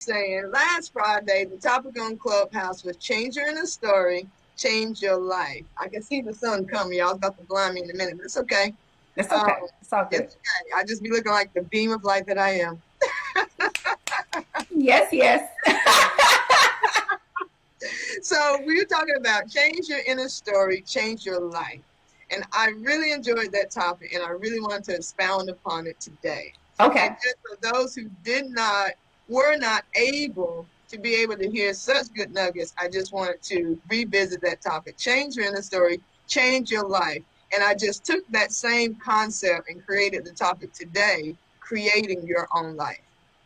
saying last Friday, the topic on Clubhouse was change your inner story, change your life. I can see the sun coming. Y'all about to blind me in a minute, but it's okay. It's Um, okay. It's all good. it's okay. I just be looking like the beam of light that I am. Yes, yes. So we were talking about change your inner story, change your life. And I really enjoyed that topic, and I really wanted to expound upon it today. And Okay. just for those who were not able to be able to hear such good nuggets, I just wanted to revisit that topic. Change your inner story, change your life. And I just took that same concept and created the topic today, creating your own life.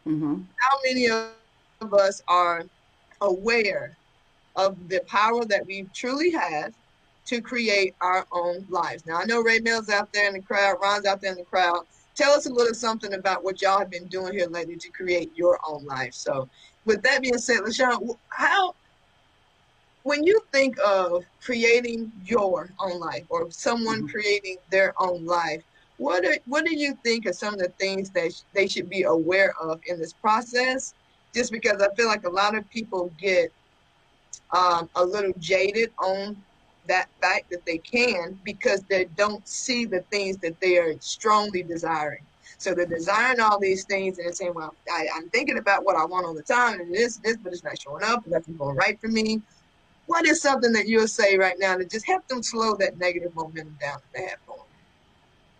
Mm-hmm. How many of us are aware of the power that we truly have to create our own lives? Now, I know Ray Mills out there in the crowd, Ron's out there in the crowd. Tell us a little something about what y'all have been doing here lately to create your own life. So with that being said, LaShawn, when you think of creating your own life or someone Mm-hmm. creating their own life, what do you think are some of the things that they should be aware of in this process? Just because I feel like a lot of people get a little jaded on that fact that they can, because they don't see the things that they are strongly desiring. So they're desiring all these things and they're saying, well, I'm thinking about what I want all the time and this, but it's not showing up. Nothing's going right for me. What is something that you'll say right now to just help them slow that negative momentum down that they have going?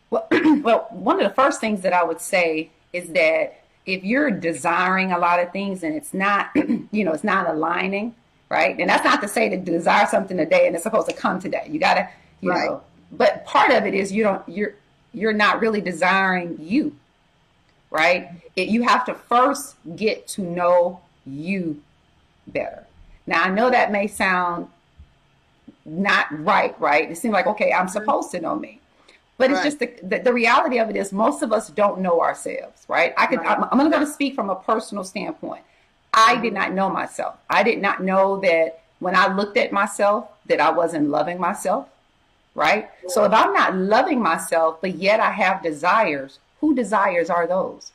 Well, well, one of the first things that I would say is that if you're desiring a lot of things and it's not, it's not aligning, right? And that's not to say to desire something today and it's supposed to come today. You gotta, Right. But part of it is you're not really desiring you, right? You have to first get to know you better. Now I know that may sound not right, right? It seems like, okay, I'm supposed to know me. But it's Right. just the reality of it is most of us don't know ourselves, right? Right. I'm going to speak from a personal standpoint. I did not know myself. I did not know that when I looked at myself that I wasn't loving myself, right? So if I'm not loving myself, but yet I have desires, who desires are those,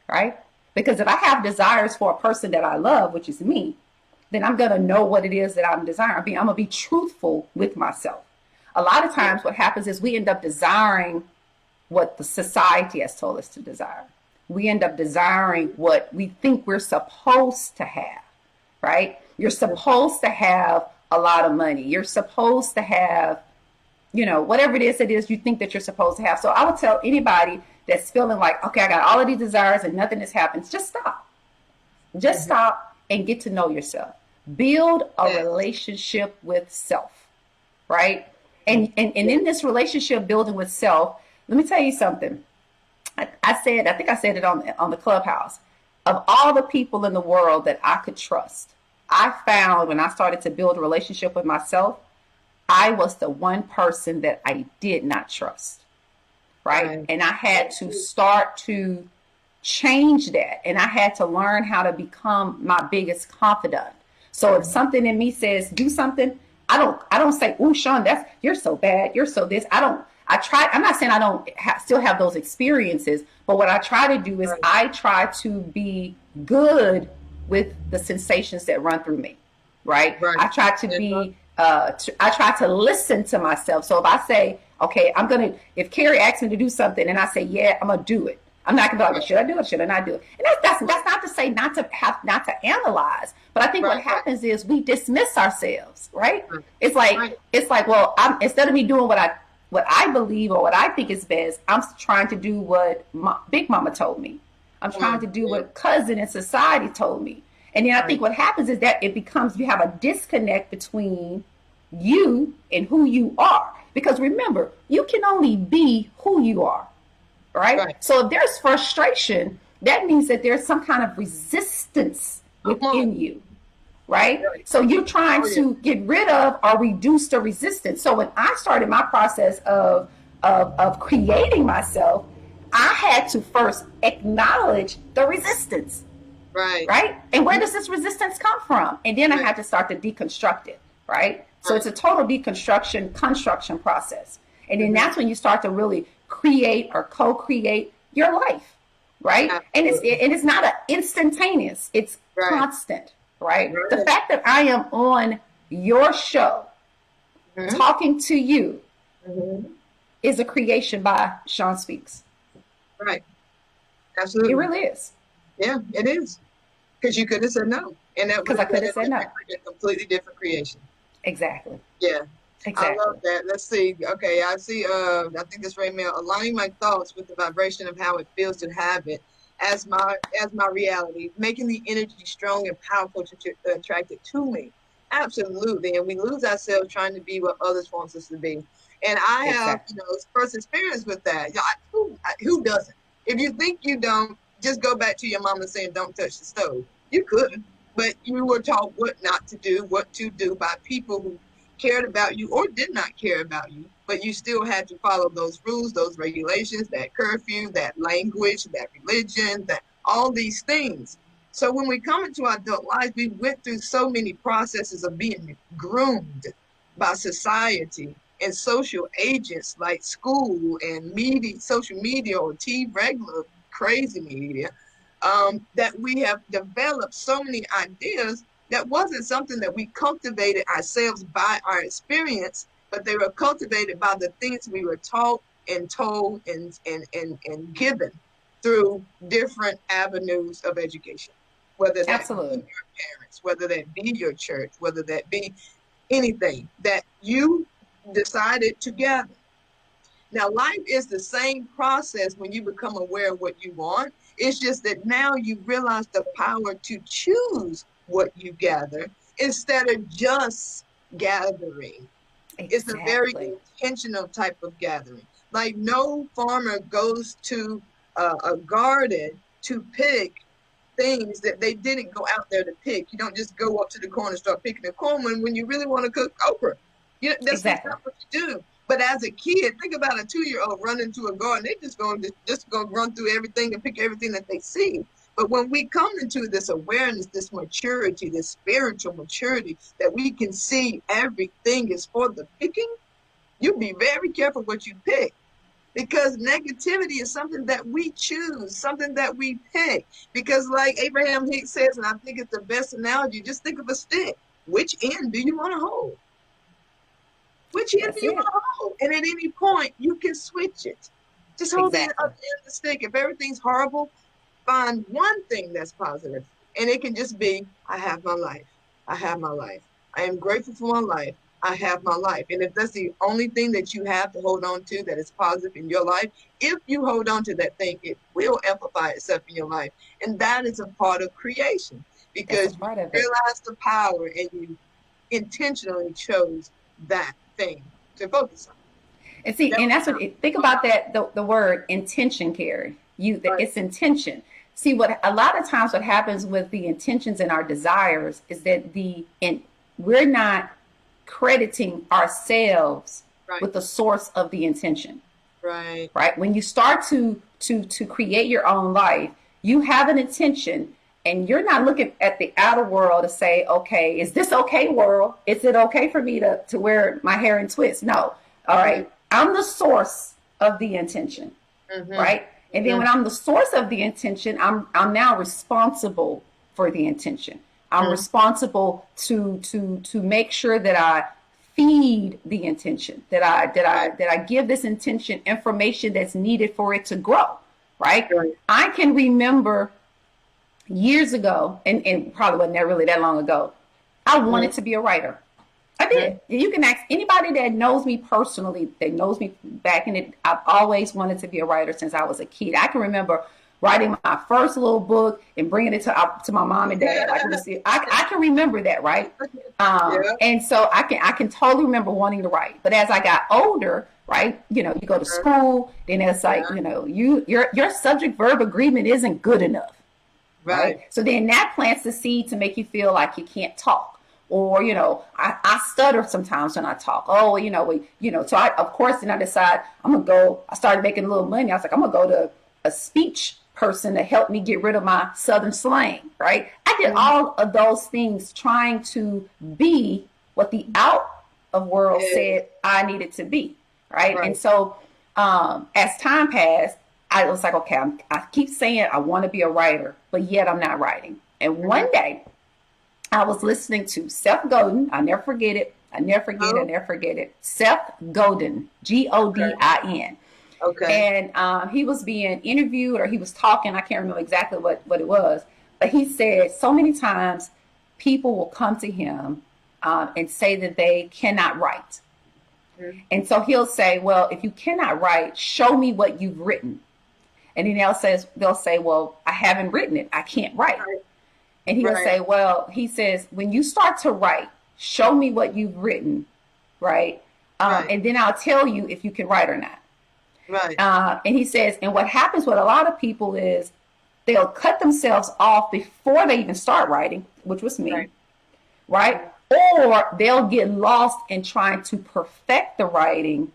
right? Because if I have desires for a person that I love, which is me, then I'm going to know what it is that I'm desiring. I'm going to be truthful with myself. A lot of times what happens is we end up desiring what the society has told us to desire. We end up desiring what we think we're supposed to have, right? You're supposed to have a lot of money. You're supposed to have, whatever it is you think that you're supposed to have. So I would tell anybody that's feeling like, okay, I got all of these desires and nothing has happened, just stop. Just stop and get to know yourself. Build a relationship with self, right? And in this relationship building with self, let me tell you something. I think I said it on the Clubhouse. Of all the people in the world that I could trust, I found when I started to build a relationship with myself, I was the one person that I did not trust, right? And I had to start to change that, and I had to learn how to become my biggest confidant. So if something in me says do something, I don't say, "Ooh, Sean, you're so bad. You're so this." I'm not saying I don't still have those experiences, but what I try to do is I try to be good with the sensations that run through me, right? I try to be, I try to listen to myself. So if I say, okay, if Carrie asks me to do something and I say, yeah, I'm going to do it. I'm not gonna be like, should I do it? Should I not do it? And that's not to say not to analyze, but I think what happens is we dismiss ourselves, right? It's like, well, instead of me doing what I believe or what I think is best, I'm trying to do what Big Mama told me. I'm trying to do what cousin and society told me. And then I think what happens is that you have a disconnect between you and who you are. Because remember, you can only be who you are. Right? So if there's frustration, that means that there's some kind of resistance within you, right? So you're trying to get rid of or reduce the resistance. So when I started my process of creating myself, I had to first acknowledge the resistance, right? And where does this resistance come from? And then I had to start to deconstruct it, right? So it's a total construction process. And then that's when you start to really create or co-create your life, right? And it's not instantaneous. It's Right. constant, right? The Right. fact that I am on your show Mm-hmm. talking to you Mm-hmm. is a creation by Sean Speaks. Right. It Absolutely. really is. Yeah, it is. Because you could have said no, and that would Because I have could been have said no. a completely different creation. Exactly. Yeah. I love Exactly. that. Let's see. Okay, I see. I think this right mail aligning my thoughts with the vibration of how it feels to have it as my reality, making the energy strong and powerful to attract it to me. Absolutely, and we lose ourselves trying to be what others want us to be. And I have, Exactly. first experience with that. Yeah, who doesn't? If you think you don't, just go back to your mama saying, "Don't touch the stove." You could, but you were taught what not to do, what to do by people who cared about you or did not care about you, but you still had to follow those rules, those regulations, that curfew, that language, that religion, that all these things. So when we come into our adult life, we went through so many processes of being groomed by society and social agents like school and media, social media or TV, regular crazy media, that we have developed so many ideas that wasn't something that we cultivated ourselves by our experience, but they were cultivated by the things we were taught and told and given through different avenues of education, whether that be Absolutely. your parents, whether that be your church, whether that be anything that you decided to gather. Now, life is the same process when you become aware of what you want. It's just that now you realize the power to choose what you gather instead of just gathering. It's a very Exactly. intentional type of gathering. Like no farmer goes to a garden to pick things that they didn't go out there to pick. You don't just go up to the corn and start picking the corn when you really want to cook okra. That's just Exactly. not what you do. But as a kid, think about a 2-year old running to a garden. They just gonna run through everything and pick everything that they see. But when we come into this awareness, this maturity, this spiritual maturity, that we can see everything is for the picking, you be very careful what you pick because negativity is something that we choose, something that we pick. Because, like Abraham Hicks says, and I think it's the best analogy, just think of a stick. Which end do you want to hold? Which end do That's you want it. to hold? And at any point, you can switch it. Just hold the other Exactly. end of the stick. If everything's horrible, find one thing that's positive. And it can just be, I have my life. I have my life. I am grateful for my life. I have my life. And if that's the only thing that you have to hold on to that is positive in your life, if you hold on to that thing, it will amplify itself in your life. And that is a part of creation That's a because you part of it. realize the power and you intentionally chose that thing to focus on. And see, That and was that's what think about that the word intention, Carrie. right. It's intention. See what a lot of times what happens with the intentions and our desires is that we're not crediting ourselves Right. with the source of the intention. Right. Right? When you start to create your own life, you have an intention and you're not looking at the outer world to say, okay, is this okay, world? Is it okay for me to wear my hair in twists? No. All Right. right. I'm the source of the intention. Mm-hmm. Right. And then when I'm the source of the intention, I'm now responsible for the intention. I'm Mm-hmm. responsible to make sure that I feed the intention, Right. that I give this intention information that's needed for it to grow. Right. Right. I can remember years ago, and probably wasn't that really that long ago, I wanted Mm-hmm. to be a writer. I Mm-hmm. did. You can ask anybody that knows me personally, that knows me back in it. I've always wanted to be a writer since I was a kid. I can remember writing my first little book and bringing it to my mom and dad. Like, let's see, I can remember that, right? Yeah. And so I can totally remember wanting to write. But as I got older, right, you go to Uh-huh. school, then it's like, Yeah. your subject verb agreement isn't good enough, right? Right. So then that plants the seed to make you feel like you can't talk. Or, I stutter sometimes when I talk. Oh, so of course, then I decide I started making a little money. I was like, I'm going to go to a speech person to help me get rid of my Southern slang, right? I did Mm-hmm. all of those things trying to be what the out of world Yeah. said I needed to be, right? And Right. so as time passed, I was like, okay, I keep saying I want to be a writer, but yet I'm not writing. And one day I was listening to Seth Godin. I never forget it. I never forget it. I Oh, never forget it. Seth Godin, okay. Godin. Okay. And he was being interviewed or he was talking. I can't remember exactly what it was. But he said so many times people will come to him and say that they cannot write. Mm-hmm. And so he'll say, well, if you cannot write, show me what you've written. And then they'll say, well, I haven't written it. I can't write. Right. And he'll Right. say, well, he says, when you start to write, show me what you've written, right? Right. And then I'll tell you if you can write or not. Right. And he says, and what happens with a lot of people is they'll cut themselves off before they even start writing, which was me, right? Or they'll get lost in trying to perfect the writing.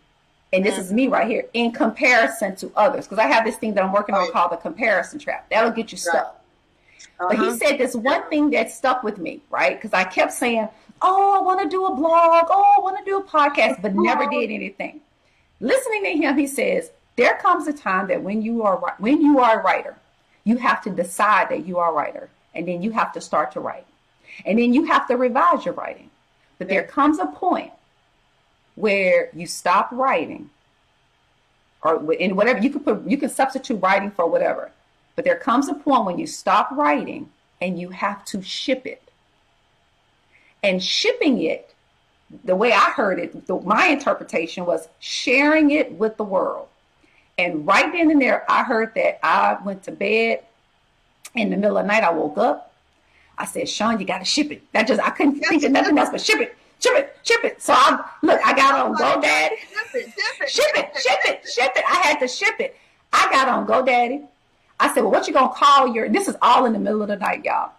And this is me right here in comparison to others. Because I have this thing that I'm working on called the comparison trap. That'll get you stuck. But he said this one thing that stuck with me, right? Because I kept saying, oh, I want to do a blog. Oh, I want to do a podcast, but never did anything. Listening to him, he says, there comes a time that when you are a writer, you have to decide that you are a writer. And then you have to start to write. And then you have to revise your writing. But there comes a point where you stop writing, or in whatever you can substitute writing for whatever. But there comes a point when you stop writing and you have to ship it. And shipping it, the way I heard it, my interpretation was sharing it with the world. And right then and there, I heard that. I went to bed in the middle of the night. I woke up. I said, Sean, you got to ship it. I couldn't think of nothing else but ship it. So I got on GoDaddy. Ship it. I had to ship it. I got on GoDaddy. I said, well, what you going to call this is all in the middle of the night, y'all.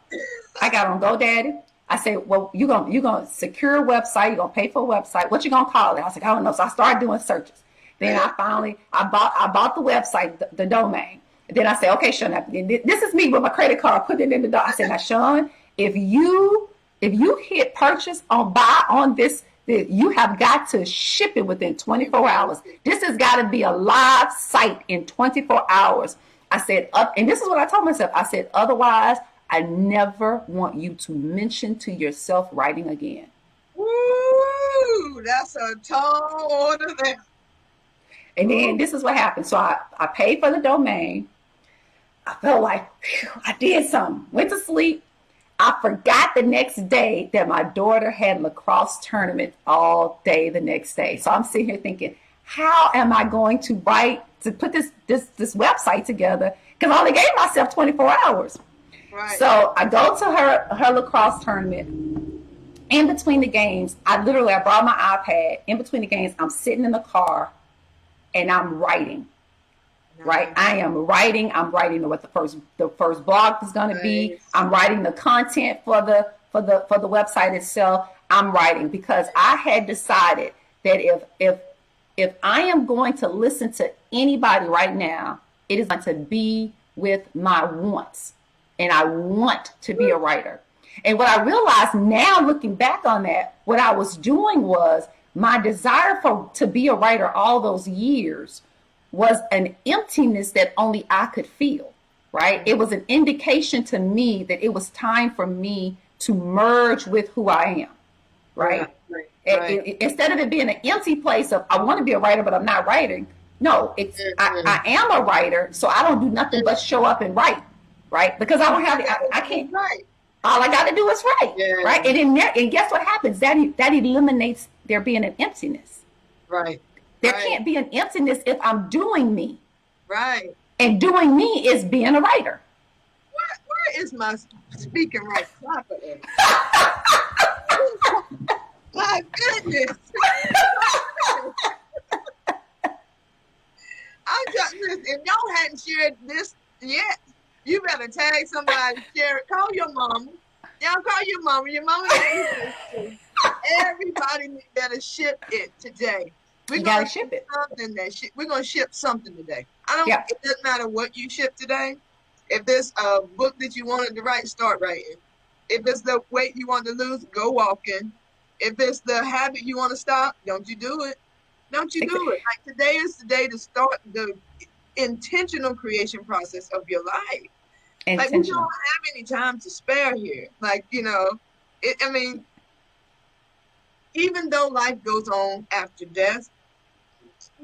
I got on GoDaddy. I said, well, you're going to secure a website. You're going to pay for a website. What you going to call it? I was like, I don't know. So I started doing searches. Then I bought the website, the domain. And then I said, okay, Sean, this is me with my credit card, put it in the door. I said, now, Sean, if you hit purchase buy on this, you have got to ship it within 24 hours. This has got to be a live site in 24 hours. I said, and this is what I told myself. I said, otherwise, I never want you to mention to yourself writing again. Woo! That's a tall order there. And then this is what happened. So I paid for the domain. I felt like I did something. Went to sleep. I forgot the next day that my daughter had lacrosse tournament all day the next day. So I'm sitting here thinking, how am I going to put this website together? Because I only gave myself 24 hours. Right. So I go to her lacrosse tournament. In between the games, I brought my iPad. In between the games, I'm sitting in the car and I'm writing. Right, I am writing. I'm writing what the first blog is going to be. I'm writing the content for the website itself. I'm writing because I had decided that if I am going to listen to anybody right now, it is going to be with my wants, and I want to be a writer. And what I realized now, looking back on that, what I was doing was my desire to be a writer all those years was an emptiness that only I could feel, right? It was an indication to me that it was time for me to merge with who I am, right? Instead of it being an empty place of, I want to be a writer, but I'm not writing. No, I am a writer, so I don't do nothing but show up and write, right? Because I don't have, I can't write. All I got to do is write, right? And guess what happens? That eliminates there being an emptiness. Right. There can't be an emptiness if I'm doing me. Right. And doing me is being a writer. Where is my speaking right properly? My goodness. If y'all hadn't shared this yet, you better tag somebody, share it. Call your mama. Y'all call your mama. Your mama. Everybody better ship it today. We're gonna ship it. We're gonna ship something today. It doesn't matter what you ship today. If there's a book that you wanted to write, start writing. If it's the weight you want to lose, go walking. If it's the habit you want to stop, don't you do it. Don't you do it. Like today is the day to start the intentional creation process of your life. Like, we don't Intentional. have any time to spare here. Like, I mean, even though life goes on after death,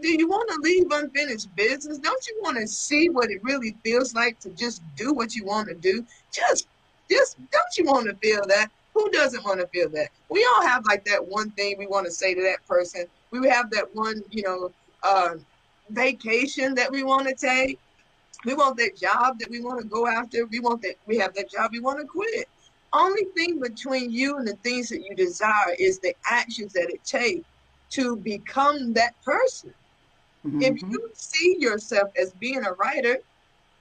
do you want to leave unfinished business? Don't you want to see what it really feels like to just do what you want to do? Just, just don't you want to feel that? Who doesn't want to feel that? We all have like that one thing we want to say to that person. We have that one, uh, vacation that we want to take. We want that job that we want to go after. We have that job we want to quit. Only thing between you and the things that you desire is the actions that it takes to become that person. If Mm-hmm. you see yourself as being a writer,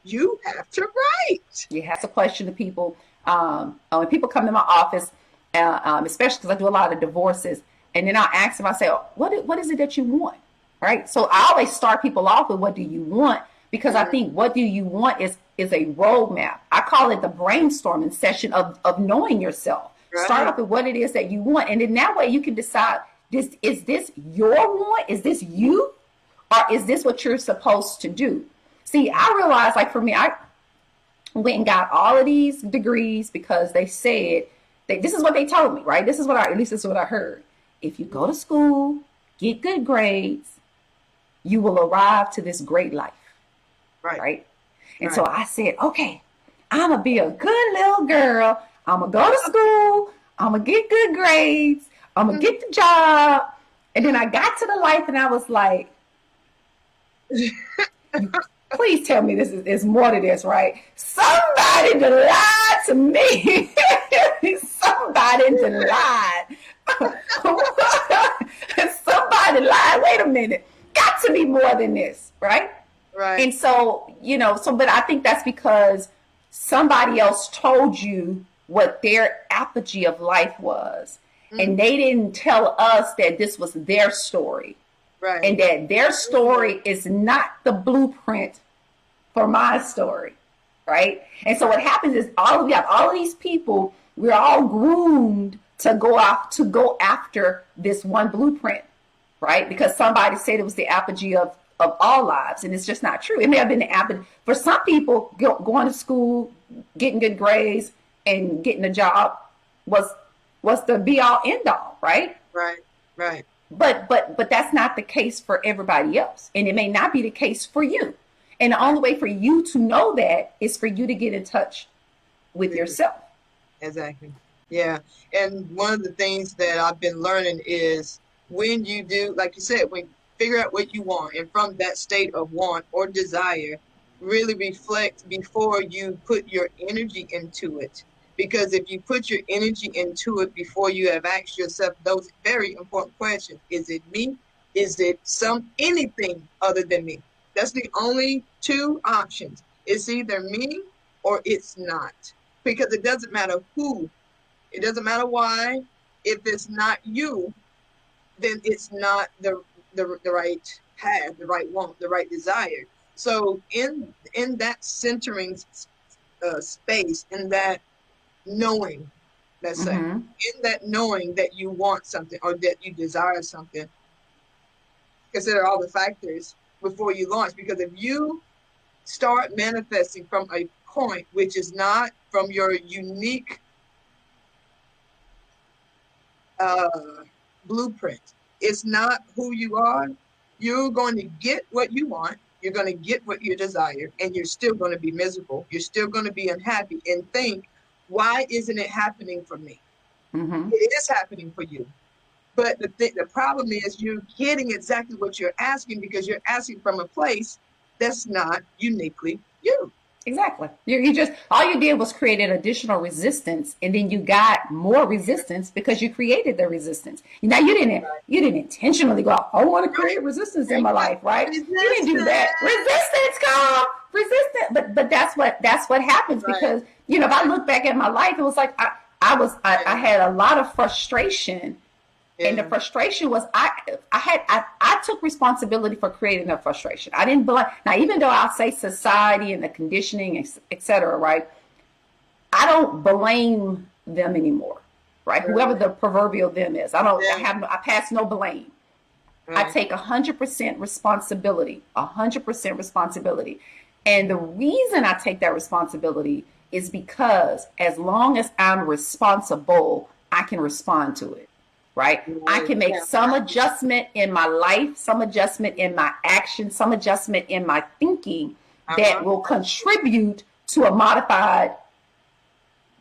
you have to write. You have to question the people. When people come to my office, especially because I do a lot of divorces, and then I'll ask them, I say, oh, what is it that you want? Right? So I always start people off with what do you want? Because I think what do you want is a roadmap. I call it the brainstorming session of knowing yourself. Start Right, off with what it is that you want. And then that way you can decide, is this your want? Is this you? Or is this what you're supposed to do? See, I realized, like for me, I went and got all of these degrees because they said that this is what they told me, right? This is what at least this is what I heard. If you go to school, get good grades, you will arrive to this great life, right, right? And so right. I said, okay, I'm gonna be a good little girl. I'm gonna go to school. I'm gonna get good grades. I'm gonna get the job. And then I got to the life and I was like, please tell me this is more to this, right? Somebody lied to me. Somebody lied. Somebody lied. Wait a minute. Got to be more than this, right? Right. And so, but I think that's because somebody else told you what their apogee of life was. And Mm, they didn't tell us that this was their story right. and that their story is not the blueprint for my story, right? And so what Right. happens is we have all of these people. We're all groomed to go after this one blueprint, right? Because somebody said it was the apogee of all lives, and it's just not true. It may have been the apogee for some people. Going to school, getting good grades, and getting a job was the be all end all, right? Right. Right. But that's not the case for everybody else, and it may not be the case for you. And the only way for you to know that is for you to get in touch with Right. yourself. Exactly. Yeah. And one of the things that I've been learning is when you do, like you said, when you figure out what you want and from that state of want or desire, really reflect before you put your energy into it. Because if you put your energy into it before you have asked yourself those very important questions, is it me? Is it anything other than me? That's the only two options. It's either me or it's not, because it doesn't matter who, it doesn't matter why. If it's not you, then it's not the right path, the right want, the right desire. So in that centering space, in that knowing, let's say, Mm-hmm. in that knowing that you want something or that you desire something, consider all the factors before you launch. Because if you start manifesting from a point which is not from your unique uh, blueprint. It's not who you are. You're going to get what you want. You're going to get what you desire, and you're still going to be miserable. You're still going to be unhappy and think, why isn't it happening for me? Mm-hmm. It is happening for you. But the problem is you're getting exactly what you're asking because you're asking from a place that's not uniquely you. Exactly. You just all you did was create an additional resistance, and then you got more resistance because you created the resistance. Now you didn't intentionally go out, I want to create resistance in my life, right? You didn't do Resistance. that. Resistance come resistance, but that's what happens Right. because if I look back at my life, it was like I had a lot of frustration. And the Yeah. frustration was I took responsibility for creating the frustration. I didn't blame. Now, even though I'll say society and the conditioning, etc., right? I don't blame them anymore, right? Whoever Right. the proverbial them is, I don't. Yeah. I pass no blame. I Right. take 100% responsibility, 100% responsibility. And the reason I take that responsibility is because as long as I'm responsible, I can respond to it, right? I Right. can make Yeah. some adjustment in my life, some adjustment in my action, some adjustment in my thinking that Uh-huh. will contribute to a modified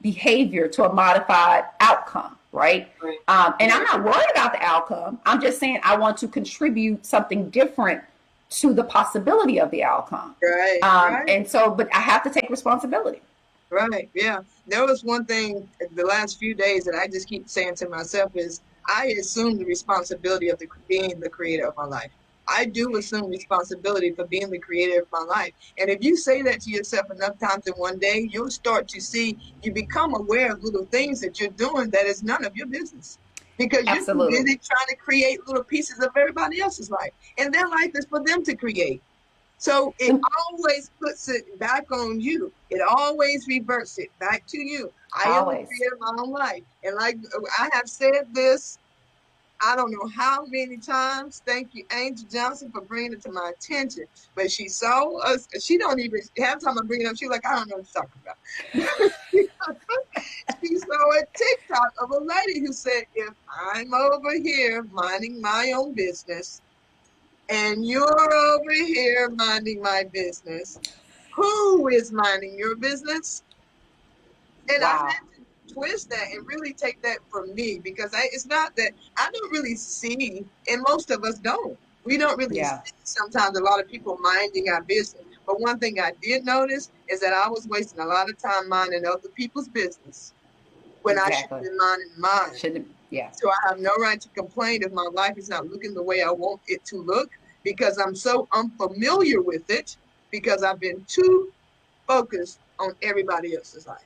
behavior, to a modified outcome, right? Right. And I'm not worried about the outcome. I'm just saying I want to contribute something different to the possibility of the outcome. Right. Right. And so, but I have to take responsibility. Right. Yeah. There was one thing the last few days that I just keep saying to myself is I assume the responsibility of being the creator of my life. I do assume responsibility for being the creator of my life. And if you say that to yourself enough times in one day, you'll start to see, you become aware of little things that you're doing that is none of your business. Because you're too Absolutely. busy trying to create little pieces of everybody else's life. And their life is for them to create. So it always puts it back on you. It always reverts it back to you. I am the Always. creator of my own life. And like I have said this, I don't know how many times. Thank you, Angel Johnson, for bringing it to my attention. But she saw us. She don't even have time to bring it up. She's like, I don't know what you're talking about. She saw a TikTok of a lady who said, if I'm over here minding my own business and you're over here minding my business, who is minding your business? And I had Wow. to twist that and really take that from me because it's not that I don't really see, and most of us don't. We don't really see Yeah, sometimes a lot of people minding our business. But one thing I did notice is that I was wasting a lot of time minding other people's business when I should have exactly. been minding mine. Shouldn't, yeah, So I have no right to complain if my life is not looking the way I want it to look because I'm so unfamiliar with it because I've been too focused on everybody else's life.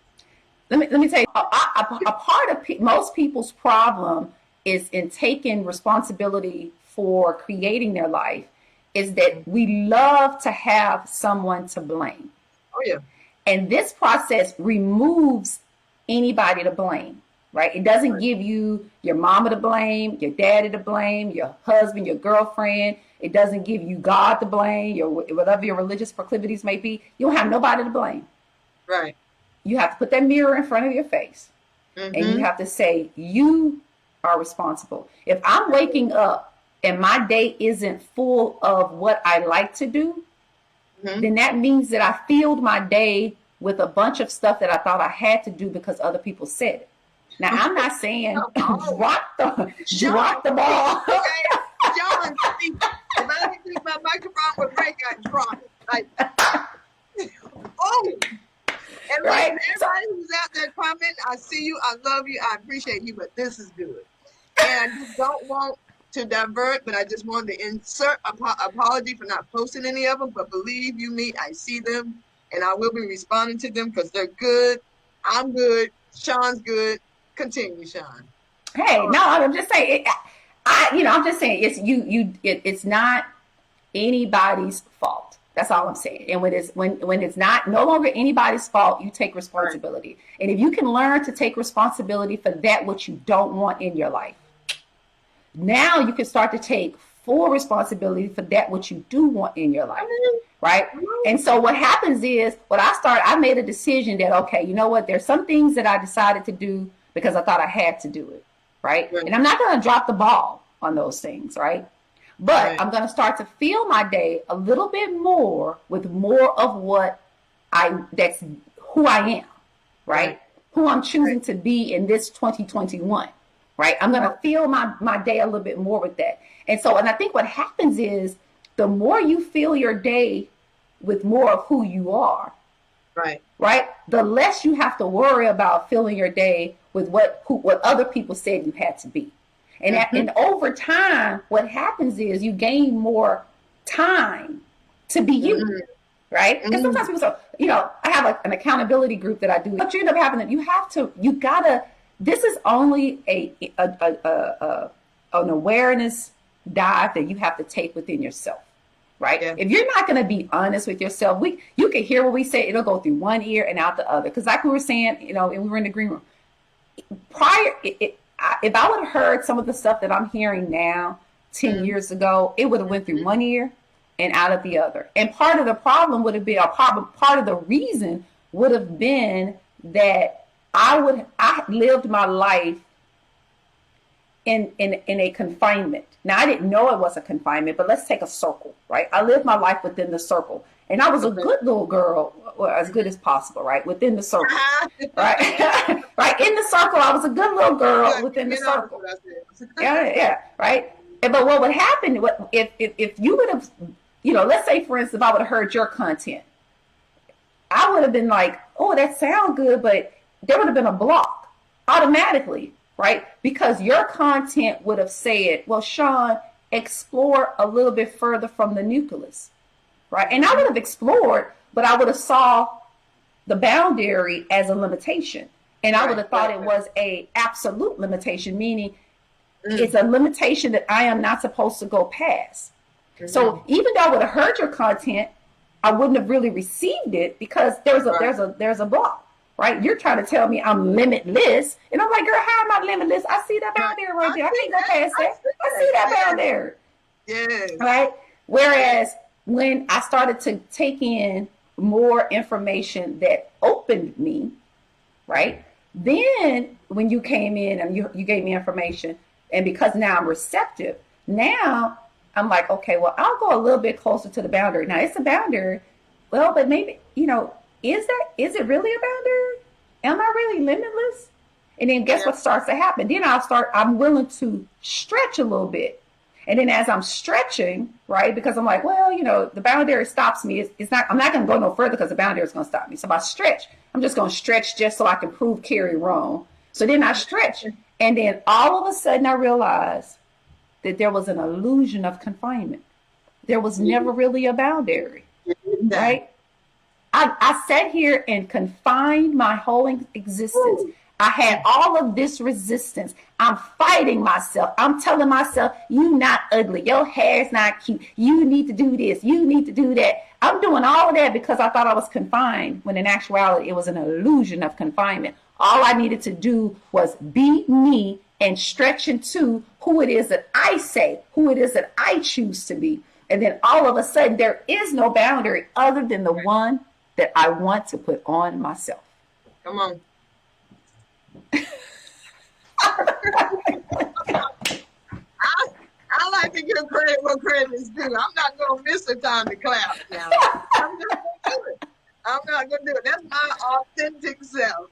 let me tell you, a part of most people's problem is in taking responsibility for creating their life is that we love to have someone to blame. Oh yeah. And this process removes anybody to blame, right? It doesn't Right. give you your mama to blame, your daddy to blame, your husband, your girlfriend. It doesn't give you God to blame, your whatever your religious proclivities may be. You don't have nobody to blame. Right. You have to put that mirror in front of your face and you Mm-hmm. have to say, you are responsible. If I'm waking up and my day isn't full of what I like to do, Mm-hmm. then that means that I filled my day with a bunch of stuff that I thought I had to do because other people said it. Now I'm not saying Oh, drop the speak. ball. Okay. John, speak. If I didn't think my microphone would break, I'd drop it. Like, oh. And listen, Right? So everybody who's out there commenting, I see you, I love you, I appreciate you, but this is good. And I just don't want to divert, but I just wanted to insert apology for not posting any of them. But believe you me, I see them, and I will be responding to them because they're good. I'm good. Sean's good. Continue, Sean. hey, All no, I'm just saying I'm just saying it's not anybody's fault. That's all I'm saying. And when it's not no longer anybody's fault, you take right. responsibility. And if you can learn to take responsibility for that what you don't want in your life, now you can start to take full responsibility for that what you do want in your life, right? And so what happens is I made a decision that okay, you know what, there's some things that I decided to do because I thought I had to do it, right? Right. And I'm not going to drop the ball on those things, right? But Right. I'm going to start to fill my day a little bit more with more of what that's who I am, right? Right. Who I'm choosing Right. to be in this 2021, right? I'm going to fill my day a little bit more with that. And I think what happens is the more you fill your day with more of who you are, Right. right? The less you have to worry about filling your day with what other people said you had to be. Mm-hmm. And over time, what happens is you gain more time to be you, Mm-hmm. right? Because Mm-hmm. sometimes people say, I have an accountability group that I do. But you end up having that you gotta. This is only an awareness dive that you have to take within yourself, right? Yeah. If you're not going to be honest with yourself, you can hear what we say. It'll go through one ear and out the other. Because like we were saying, and we were in the green room if I would have heard some of the stuff that I'm hearing now 10 Mm-hmm. years ago, it would have went through one ear and out of the other. And part of the problem would have been, part of the reason would have been that I lived my life in a confinement. Now, I didn't know it was a confinement, but let's take a circle, right? I lived my life within the circle. And I was a good little girl, or as good as possible, right? Within the circle, right? Right, in the circle, I was a good little girl within the circle. Yeah, right? But what would happen, if you would have, let's say, for instance, if I would have heard your content, I would have been like, oh, that sounds good, but there would have been a block automatically, right? Because your content would have said, well, Sean, explore a little bit further from the nucleus, right? And I would have explored, but I would have saw the boundary as a limitation. And I would have thought it was a absolute limitation, meaning it's a limitation that I am not supposed to go past. So even though I would have heard your content, I wouldn't have really received it because there's a block. Right? You're trying to tell me I'm limitless. And I'm like, girl, how am I limitless? I see that boundary right there. I can't go past that. I see that boundary. Yes. Right? Whereas when I started to take in more information that opened me, right? Then when you came in and you gave me information, and because now I'm receptive, now I'm like, okay, well, I'll go a little bit closer to the boundary. Now it's a boundary. Well, but maybe, is it really a boundary? Am I really limitless? And then guess what starts to happen? Then I'm willing to stretch a little bit. And then as I'm stretching, right, because I'm like, well, the boundary stops me. I'm not going to go no further because the boundary is going to stop me. So if I stretch, I'm just going to stretch just so I can prove Carrie wrong. So then I stretch. And then all of a sudden I realized that there was an illusion of confinement. There was never really a boundary, right? I sat here and confined my whole existence. I had all of this resistance. I'm fighting myself. I'm telling myself, you not ugly. Your hair's not cute. You need to do this. You need to do that. I'm doing all of that because I thought I was confined, when in actuality, it was an illusion of confinement. All I needed to do was be me and stretch into who it is that I say, who it is that I choose to be. And then all of a sudden, there is no boundary other than the one that I want to put on myself. Come on. I like to give credit where credit is due. I'm not going to miss the time to clap now. I'm not going to do it. That's my authentic self.